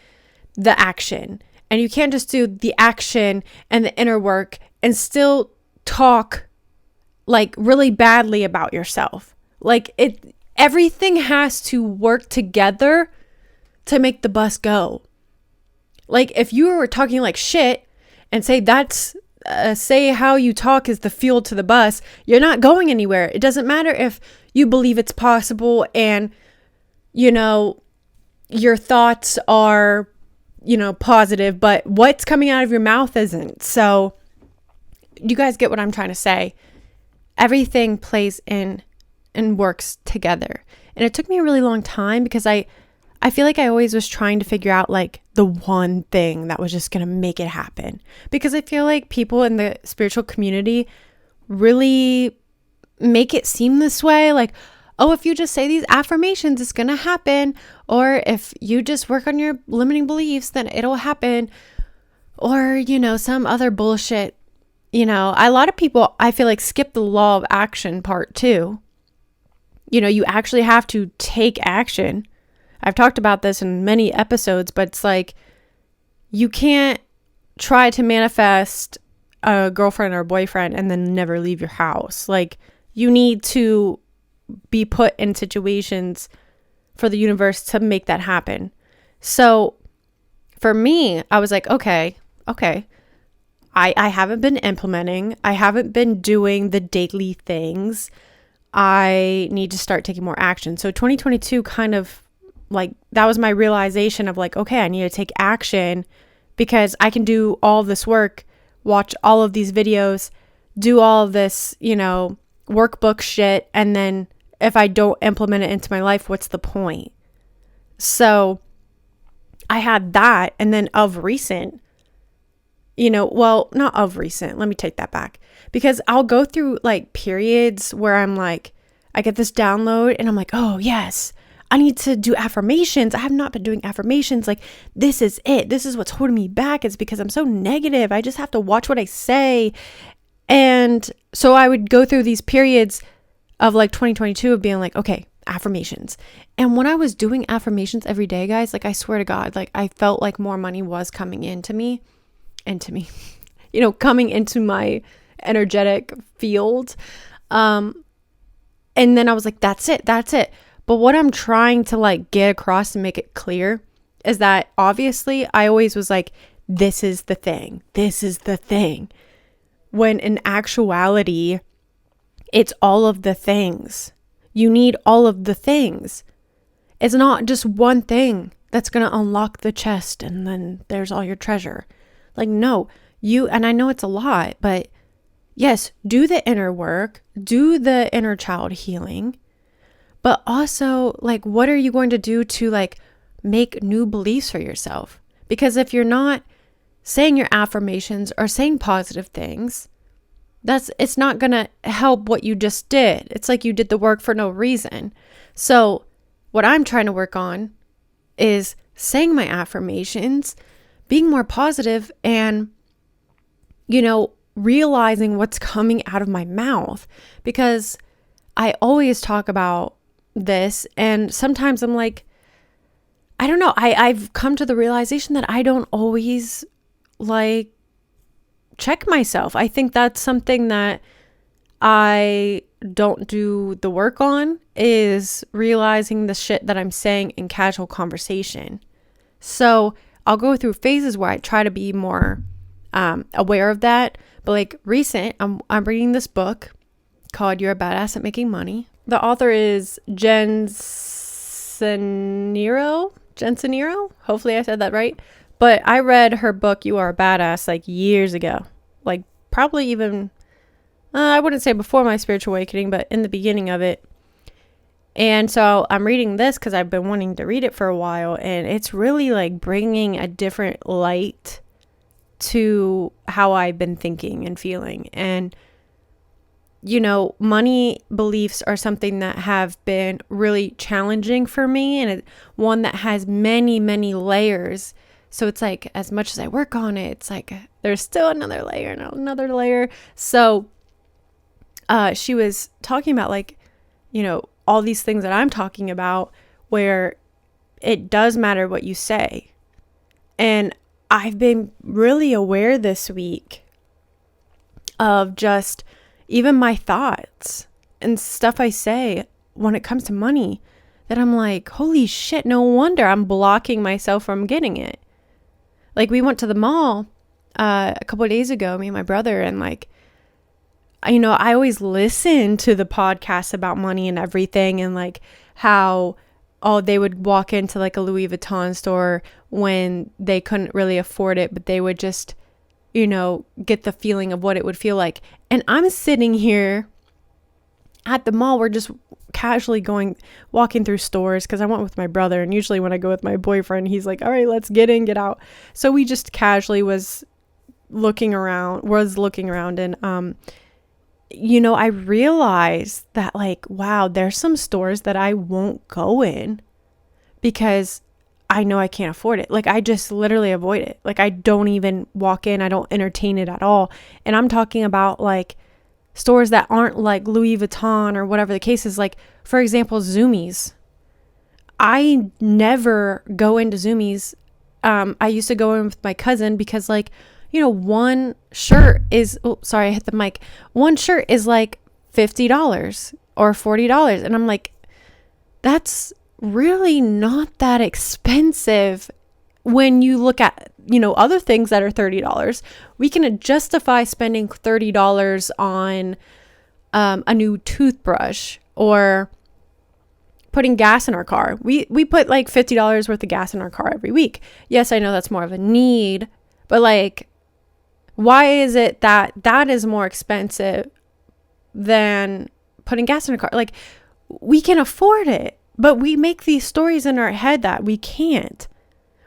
the action. And you can't just do the action and the inner work and still talk like really badly about yourself. Like everything has to work together to make the bus go. Like if you were talking like shit and say how you talk is the fuel to the bus, you're not going anywhere. It doesn't matter if you believe it's possible and your thoughts are, positive, but what's coming out of your mouth isn't. So you guys get what I'm trying to say. Everything plays in and works together. And it took me a really long time because I feel like I always was trying to figure out like the one thing that was just going to make it happen. Because I feel like people in the spiritual community really make it seem this way. Like, oh, if you just say these affirmations, it's going to happen. Or if you just work on your limiting beliefs, then it'll happen. Or, some other bullshit. A lot of people, I feel like, skip the law of action part too. You actually have to take action. I've talked about this in many episodes, but it's like you can't try to manifest a girlfriend or boyfriend and then never leave your house. Like, you need to be put in situations for the universe to make that happen. So for me, I was like, okay. I haven't been implementing. I haven't been doing the daily things. I need to start taking more action. So 2022 kind of like, that was my realization of like, okay, I need to take action because I can do all this work, watch all of these videos, do all of this, workbook shit. And then if I don't implement it into my life, what's the point? So I had that. And then of recent, not of recent, let me take that back, because I'll go through like periods where I'm like, I get this download and I'm like, oh yes, I need to do affirmations. I have not been doing affirmations. Like, this is it. This is what's holding me back. It's because I'm so negative. I just have to watch what I say. And so I would go through these periods of like 2022 of being like, okay, affirmations. And when I was doing affirmations every day, guys, like I swear to God, like I felt like more money was coming into me, coming into my energetic field. And then I was like, that's it. But what I'm trying to like get across and make it clear is that obviously I always was like, this is the thing. When in actuality, it's all of the things. You need all of the things. It's not just one thing that's going to unlock the chest and then there's all your treasure. Like, no, and I know it's a lot, but yes, do the inner work, do the inner child healing, but also like, what are you going to do to like make new beliefs for yourself? Because if you're not saying your affirmations or saying positive things, it's not going to help what you just did. It's like you did the work for no reason. So what I'm trying to work on is saying my affirmations, being more positive, and, realizing what's coming out of my mouth, because I always talk about this. And sometimes I'm like, I don't know. I've come to the realization that I don't always like check myself. I think that's something that I don't do the work on is realizing the shit that I'm saying in casual conversation. So I'll go through phases where I try to be more aware of that. But like recent, I'm reading this book called You're a Badass at Making Money. The author is Jen Sincero. Hopefully I said that right. But I read her book, You Are a Badass, like years ago. Like probably even, I wouldn't say before my spiritual awakening, but in the beginning of it. And so I'm reading this because I've been wanting to read it for a while. And it's really like bringing a different light to how I've been thinking and feeling. And, you know, money beliefs are something that have been really challenging for me, and one that has many, many layers. So it's like, as much as I work on it, it's like there's still another layer and another layer. So she was talking about, like, you know, all these things that I'm talking about where it does matter what you say. And I've been really aware this week of just even my thoughts and stuff I say when it comes to money, that I'm like, holy shit, no wonder I'm blocking myself from getting it. Like, we went to the mall a couple of days ago, me and my brother, and like, you know, I always listen to the podcasts about money and everything, and like how, oh, they would walk into like a Louis Vuitton store when they couldn't really afford it, but they would just, you know, get the feeling of what it would feel like. And I'm sitting here at the mall. We're just casually walking through stores because I went with my brother. And usually when I go with my boyfriend, he's like, all right, let's get in, get out. So we just casually was looking around. And, you know, I realized that, like, wow, there's some stores that I won't go in because I know I can't afford it. Like, I just literally avoid it. Like, I don't even walk in. I don't entertain it at all. And I'm talking about like stores that aren't like Louis Vuitton or whatever the case is. Like, for example, Zumiez. I never go into Zumiez. I used to go in with my cousin because, like, you know, one shirt is, oh, sorry, I hit the mic. One shirt is like $50 or $40. And I'm like, that's really not that expensive when you look at, you know, other things that are $30. We can justify spending $30 on a new toothbrush or putting gas in our car. We put like $50 worth of gas in our car every week. Yes, I know that's more of a need, but like, why is it that is more expensive than putting gas in a car? Like, we can afford it, but we make these stories in our head that we can't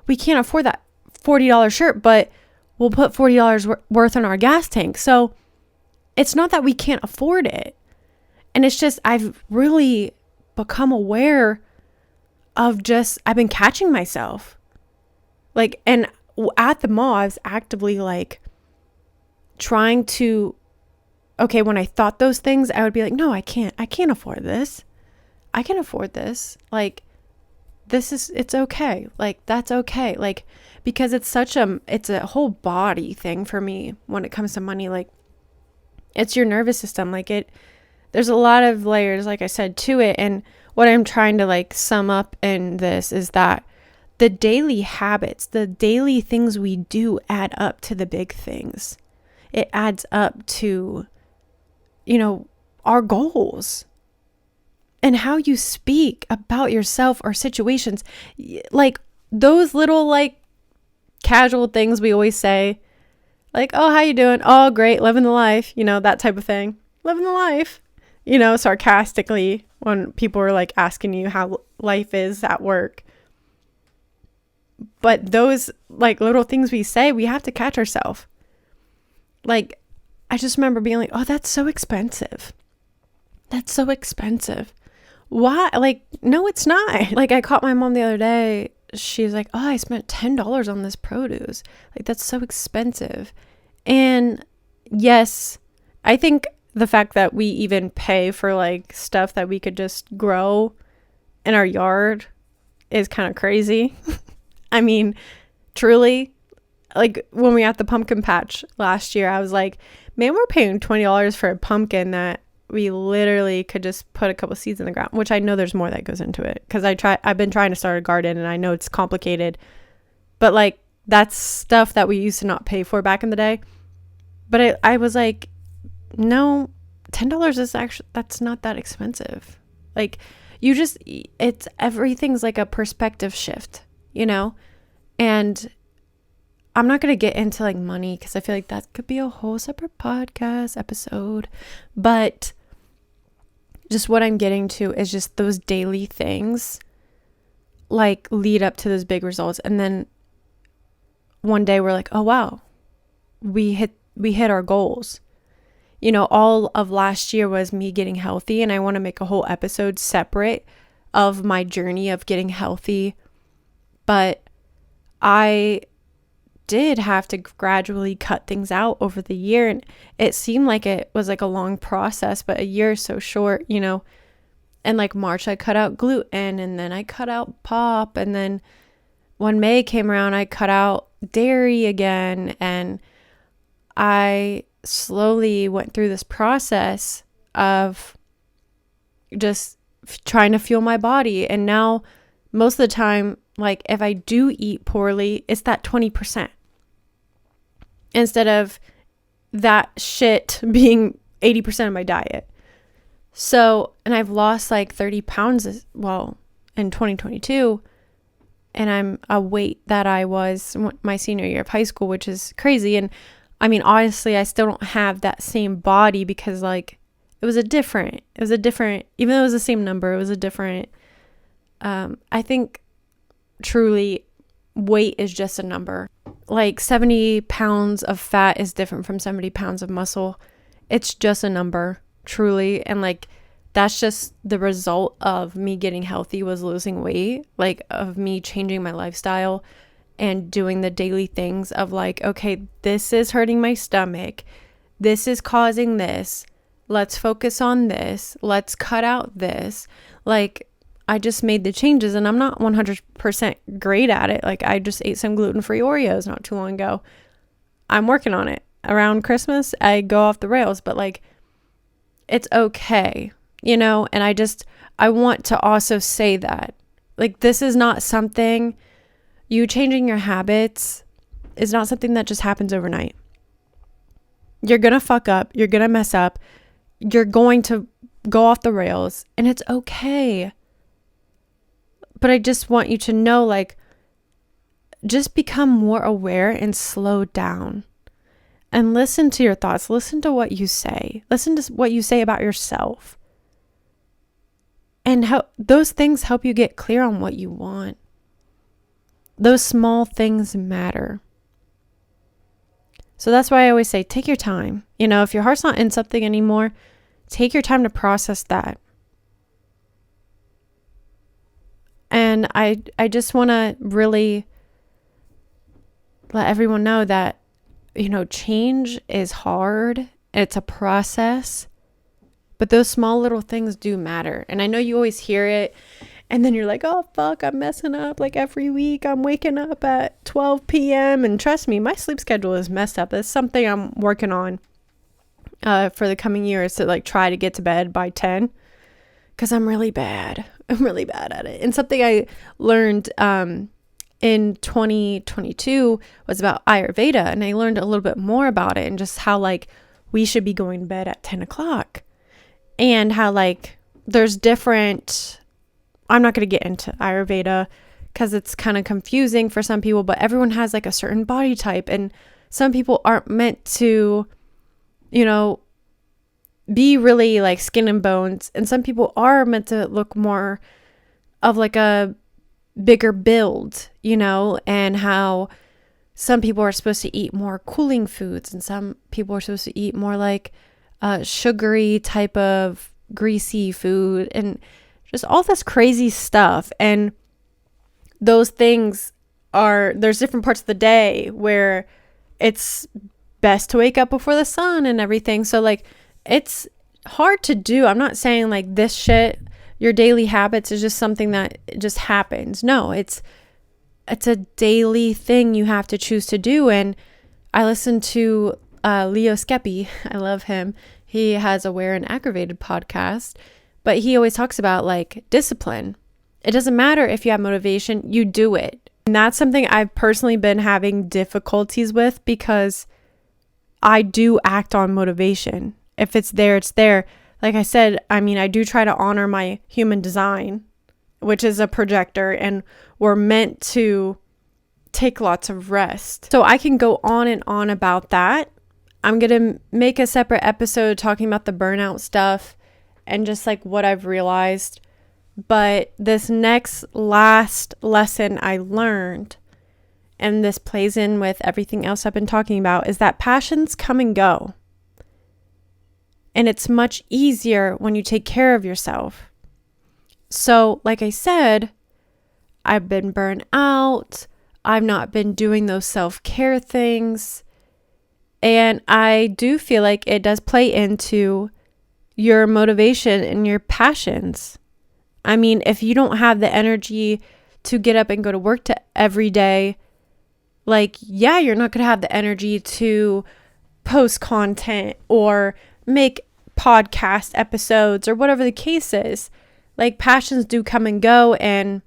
afford that $40 shirt, but we'll put $40 worth in our gas tank. So it's not that we can't afford it. And it's just, I've really become aware of just, I've been catching myself. Like, and at the mall, I was actively like trying to, okay, when I thought those things, I would be like, no, I can't afford this. I can afford this. Like, it's okay. Like, that's okay. Like, because it's a whole body thing for me when it comes to money. Like, it's your nervous system. Like, there's a lot of layers, like I said, to it. And what I'm trying to like sum up in this is that the daily habits, the daily things we do add up to the big things. It adds up to, you know, our goals and how you speak about yourself or situations. Like, those little like casual things we always say, like, oh, how you doing? Oh, great. Living the life. You know, that type of thing. Living the life, you know, sarcastically when people are like asking you how life is at work. But those like little things we say, we have to catch ourselves. Like, I just remember being like, oh, that's so expensive. That's so expensive. Why? Like, no, it's not. Like, I caught my mom the other day. She's like, oh, I spent $10 on this produce. Like, that's so expensive. And yes, I think the fact that we even pay for like stuff that we could just grow in our yard is kind of crazy. I mean, truly, like when we were at the pumpkin patch last year, I was like, man, we're paying $20 for a pumpkin that we literally could just put a couple seeds in the ground, which I know there's more that goes into it, because I've been trying to start a garden and I know it's complicated, but like that's stuff that we used to not pay for back in the day. But I was like, no, $10 is actually, that's not that expensive. Like everything's like a perspective shift, you know? And I'm not going to get into like money, because I feel like that could be a whole separate podcast episode. But just what I'm getting to is just those daily things like lead up to those big results. And then one day we're like, oh wow, we hit our goals. You know, all of last year was me getting healthy, and I want to make a whole episode separate of my journey of getting healthy. But I did have to gradually cut things out over the year, and it seemed like it was like a long process, but a year is so short, you know. And like March I cut out gluten, and then I cut out pop, and then when May came around I cut out dairy again, and I slowly went through this process of just trying to fuel my body. And now most of the time, like if I do eat poorly, it's that 20% instead of that shit being 80% of my diet. So, and I've lost like 30 pounds, in 2022, and I'm a weight that I was my senior year of high school, which is crazy. And I mean, honestly, I still don't have that same body, because like it was a different, even though it was the same number, it was a different, I think truly weight is just a number. Like 70 pounds of fat is different from 70 pounds of muscle. It's just a number, truly. And like, that's just the result of me getting healthy, was losing weight, like of me changing my lifestyle and doing the daily things of like, okay, this is hurting my stomach. This is causing this. Let's focus on this. Let's cut out this. Like, I just made the changes, and I'm not 100% great at it. Like, I just ate some gluten-free Oreos not too long ago. I'm working on it. Around Christmas, I go off the rails, but like, it's okay, you know? And I want to also say that, like, this is not something, you changing your habits is not something that just happens overnight. You're going to fuck up. You're going to mess up. You're going to go off the rails, and it's okay. But I just want you to know, like, just become more aware and slow down and listen to your thoughts. Listen to what you say. Listen to what you say about yourself. And how those things help you get clear on what you want. Those small things matter. So that's why I always say, take your time. You know, if your heart's not in something anymore, take your time to process that. And I just want to really let everyone know that, you know, change is hard. It's a process. But those small little things do matter. And I know you always hear it. And then you're like, oh, fuck, I'm messing up. Like every week I'm waking up at 12 p.m. And trust me, my sleep schedule is messed up. That's something I'm working on for the coming years, to like try to get to bed by 10. Because I'm really bad. I'm really bad at it. And something I learned in 2022 was about Ayurveda. And I learned a little bit more about it, and just how like we should be going to bed at 10 o'clock. And how like there's different... I'm not going to get into Ayurveda because it's kind of confusing for some people, but everyone has like a certain body type, and some people aren't meant to, you know, be really like skin and bones, and some people are meant to look more of like a bigger build, you know, and how some people are supposed to eat more cooling foods, and some people are supposed to eat more like sugary type of greasy food, and just all this crazy stuff. And those things there's different parts of the day where it's best to wake up before the sun and everything. So like, it's hard to do. I'm not saying like this shit, your daily habits is just something that just happens. No, it's a daily thing you have to choose to do. And I listen to Leo Skeppy. I love him. He has Aware and Aggravated podcast, but he always talks about like discipline. It doesn't matter if you have motivation, you do it. And that's something I've personally been having difficulties with because I do act on motivation. If it's there, it's there. Like I said, I mean, I do try to honor my human design, which is a projector, and we're meant to take lots of rest. So I can go on and on about that. I'm going to make a separate episode talking about the burnout stuff and just like what I've realized. But this last lesson I learned, and this plays in with everything else I've been talking about, is that passions come and go. And it's much easier when you take care of yourself. So, like I said, I've been burnt out. I've not been doing those self-care things. And I do feel like it does play into your motivation and your passions. I mean, if you don't have the energy to get up and go to work every day, like, yeah, you're not going to have the energy to post content or make podcast episodes or whatever the case is. Like, passions do come and go, and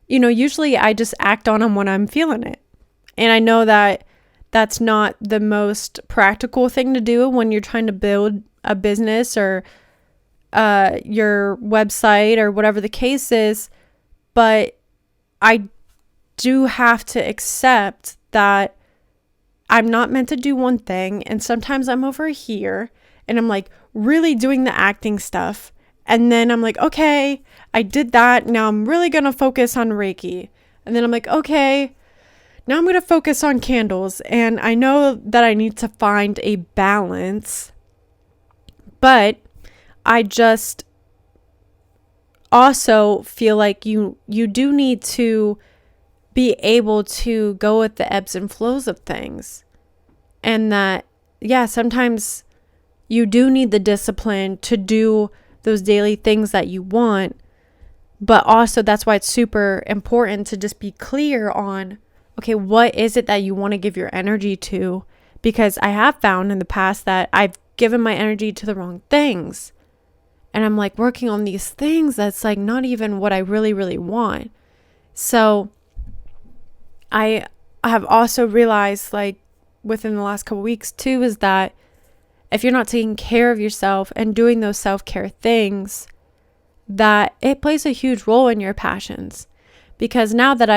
usually I just act on them when I'm feeling it. And I know that that's not the most practical thing to do when you're trying to build a business or your website or whatever the case is, but I do have to accept that I'm not meant to do one thing, and sometimes I'm over here and I'm like really doing the acting stuff, and then I'm like, okay, I did that, now I'm really gonna focus on Reiki, and then I'm like, okay, now I'm gonna focus on candles. And I know that I need to find a balance, but I just also feel like you do need to be able to go with the ebbs and flows of things. And that, yeah, sometimes you do need the discipline to do those daily things that you want. But also that's why it's super important to just be clear on, okay, what is it that you want to give your energy to? Because I have found in the past that I've given my energy to the wrong things. And I'm like working on these things that's like not even what I really, really want. So I have also realized, like within the last couple weeks too, is that if you're not taking care of yourself and doing those self-care things, that it plays a huge role in your passions. Because now that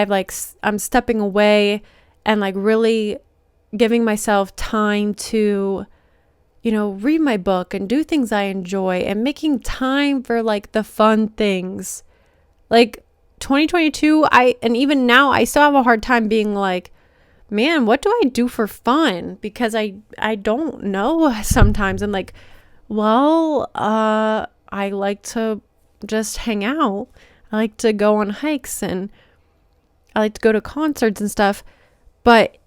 I'm stepping away and like really giving myself time to, read my book and do things I enjoy and making time for like the fun things. Like 2022, and even now I still have a hard time being like, man, what do I do for fun? Because I don't know sometimes. I'm like, well, I like to just hang out. I like to go on hikes and I like to go to concerts and stuff. But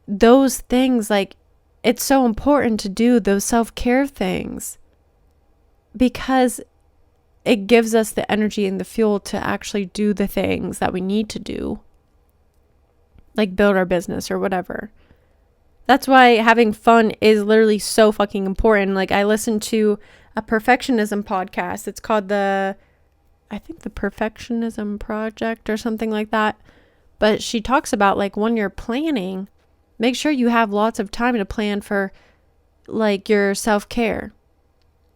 those things, like, it's so important to do those self-care things because it gives us the energy and the fuel to actually do the things that we need to do, like build our business or whatever. That's why having fun is literally so fucking important. Like, I listened to a perfectionism podcast. It's called the Perfectionism Project or something like that. But she talks about, like, when you're planning, make sure you have lots of time to plan for like your self-care,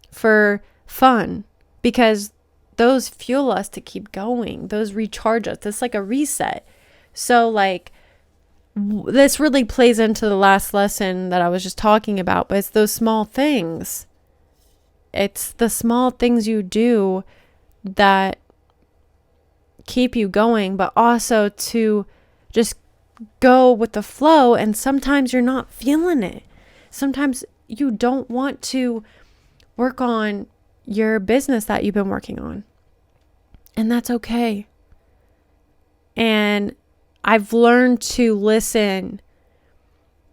for fun, because those fuel us to keep going. Those recharge us. It's like a reset. So like this really plays into the last lesson that I was just talking about, but it's those small things. It's the small things you do that keep you going, but also to just go with the flow. And sometimes you're not feeling it. Sometimes you don't want to work on your business that you've been working on. And that's okay. And I've learned to listen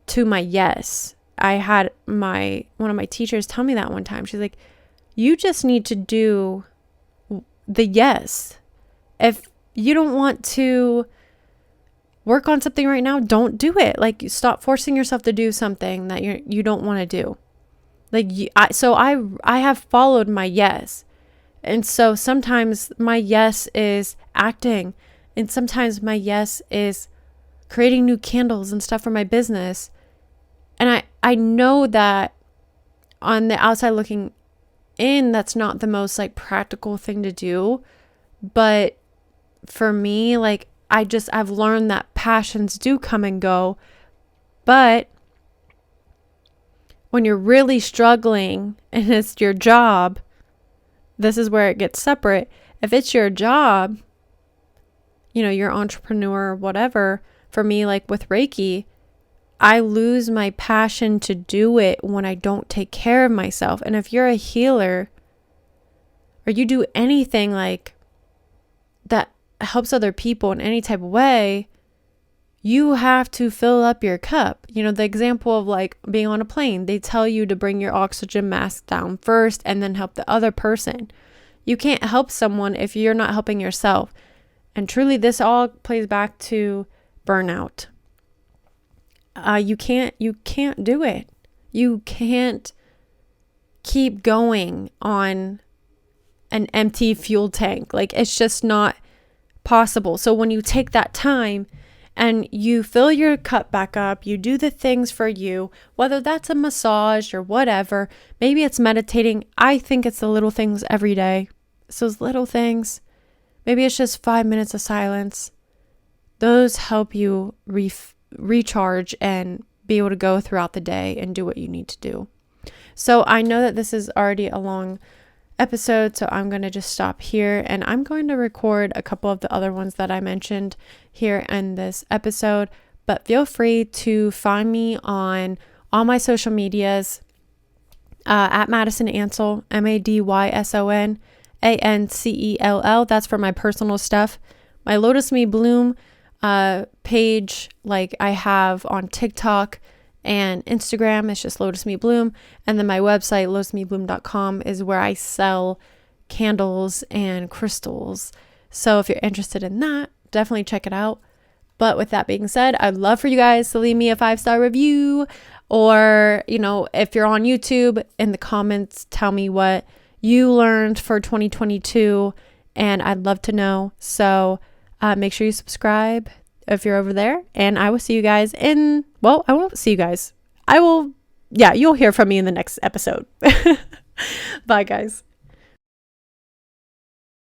to my yes. I had one of my teachers tell me that one time. She's like, you just need to do the yes. If you don't want to work on something right now, don't do it. Like, stop forcing yourself to do something that you don't want to do. Like, I have followed my yes. And so sometimes my yes is acting, and sometimes my yes is creating new candles and stuff for my business. And I know that on the outside looking in, that's not the most like practical thing to do. But for me, like, I've learned that passions do come and go. But when you're really struggling and it's your job, this is where it gets separate. If it's your job, you're an entrepreneur or whatever. For me, like with Reiki, I lose my passion to do it when I don't take care of myself. And if you're a healer or you do anything like that helps other people in any type of way, you have to fill up your cup. The example of like being on a plane, they tell you to bring your oxygen mask down first and then help the other person. You can't help someone if you're not helping yourself. And truly, this all plays back to burnout. You can't do it. You can't keep going on an empty fuel tank. Like, it's just not possible. So when you take that time and you fill your cup back up, you do the things for you, whether that's a massage or whatever, maybe it's meditating. I think it's the little things every day. It's those little things. Maybe it's just 5 minutes of silence. Those help you recharge and be able to go throughout the day and do what you need to do. So I know that this is already a long episode, so I'm going to just stop here, and I'm going to record a couple of the other ones that I mentioned here in this episode. But feel free to find me on all my social medias at Madison Ansell, MADYSON ANCELL. That's for my personal stuff. My Lotus Me Bloom page, like I have on TikTok and Instagram, it's just Lotus Me Bloom. And then my website, lotusmebloom.com, is where I sell candles and crystals. So if you're interested in that, definitely check it out. But with that being said, I'd love for you guys to leave me a 5-star review, or, if you're on YouTube, in the comments, tell me what you learned for 2022, and I'd love to know. So make sure you subscribe if you're over there, and I will see you guys I won't see you guys. You'll hear from me in the next episode. Bye, guys.